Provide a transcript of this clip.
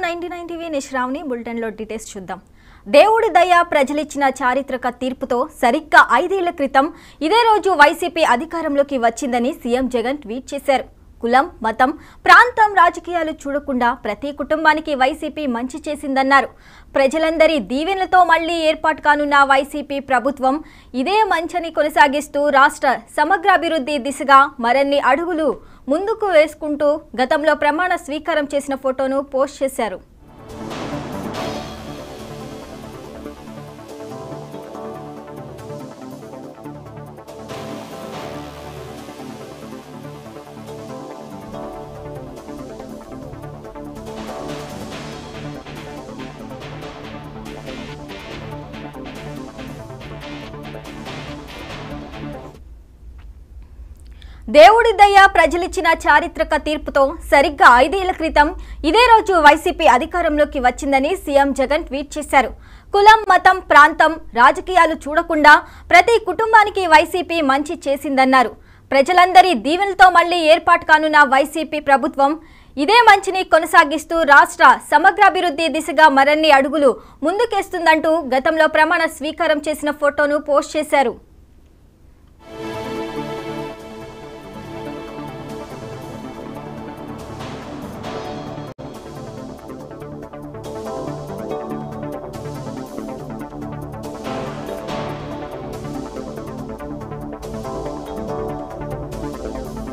99 TV నిశ్రావణి bulletin లో details చూద్దాం. దేవుడి దయ ప్రజలిచ్చిన చారిత్రక తీర్పుతో సరిగ్గా 5 ఏళ్ల క్రితం ఇదే రోజు వైసీపీ అధికారంలోకి వచ్చిందని సీఎం జగన్ ట్వీట్ చేశారు. కులం, మతం, ప్రాంతం, రాజకీయాలు చూడకుండా ప్రతి కుటుంబానికి వైసీపీ మంచి చేసిందన్నారు. ప్రజలందరి దీవెనలతో మళ్లీ ఏర్పాటు కానున్న వైసీపీ ప్రభుత్వం ఇదే మంచిని కొనసాగిస్తూ రాష్ట్ర సమగ్రాభివృద్ధి దిశగా మరిన్ని అడుగులు ముందుకు వేసుకుంటూ గతంలో ప్రమాణ స్వీకారం చేసిన ఫోటోను పోస్ట్ చేశారు. దేవుడి దయ ప్రజలిచ్చిన చారిత్రక తీర్పుతో సరిగ్గా 5 ఏళ్ల క్రితం ఇదే రోజు వైసీపీ అధికారంలోకి వచ్చిందని సీఎం జగన్ ట్వీట్ చేశారు. కులం, మతం, ప్రాంతం, రాజకీయాలు చూడకుండా ప్రతి కుటుంబానికి వైసీపీ మంచి చేసిందన్నారు. ప్రజలందరి దీవెనలతో మళ్లీ ఏర్పాటు కానున్న వైసీపీ ప్రభుత్వం ఇదే మంచిని కొనసాగిస్తూ రాష్ట్ర సమగ్రాభివృద్ధి దిశగా మరిన్ని అడుగులు ముందుకేస్తుందంటూ గతంలో ప్రమాణ స్వీకారం చేసిన ఫోటోను పోస్ట్ చేశారు.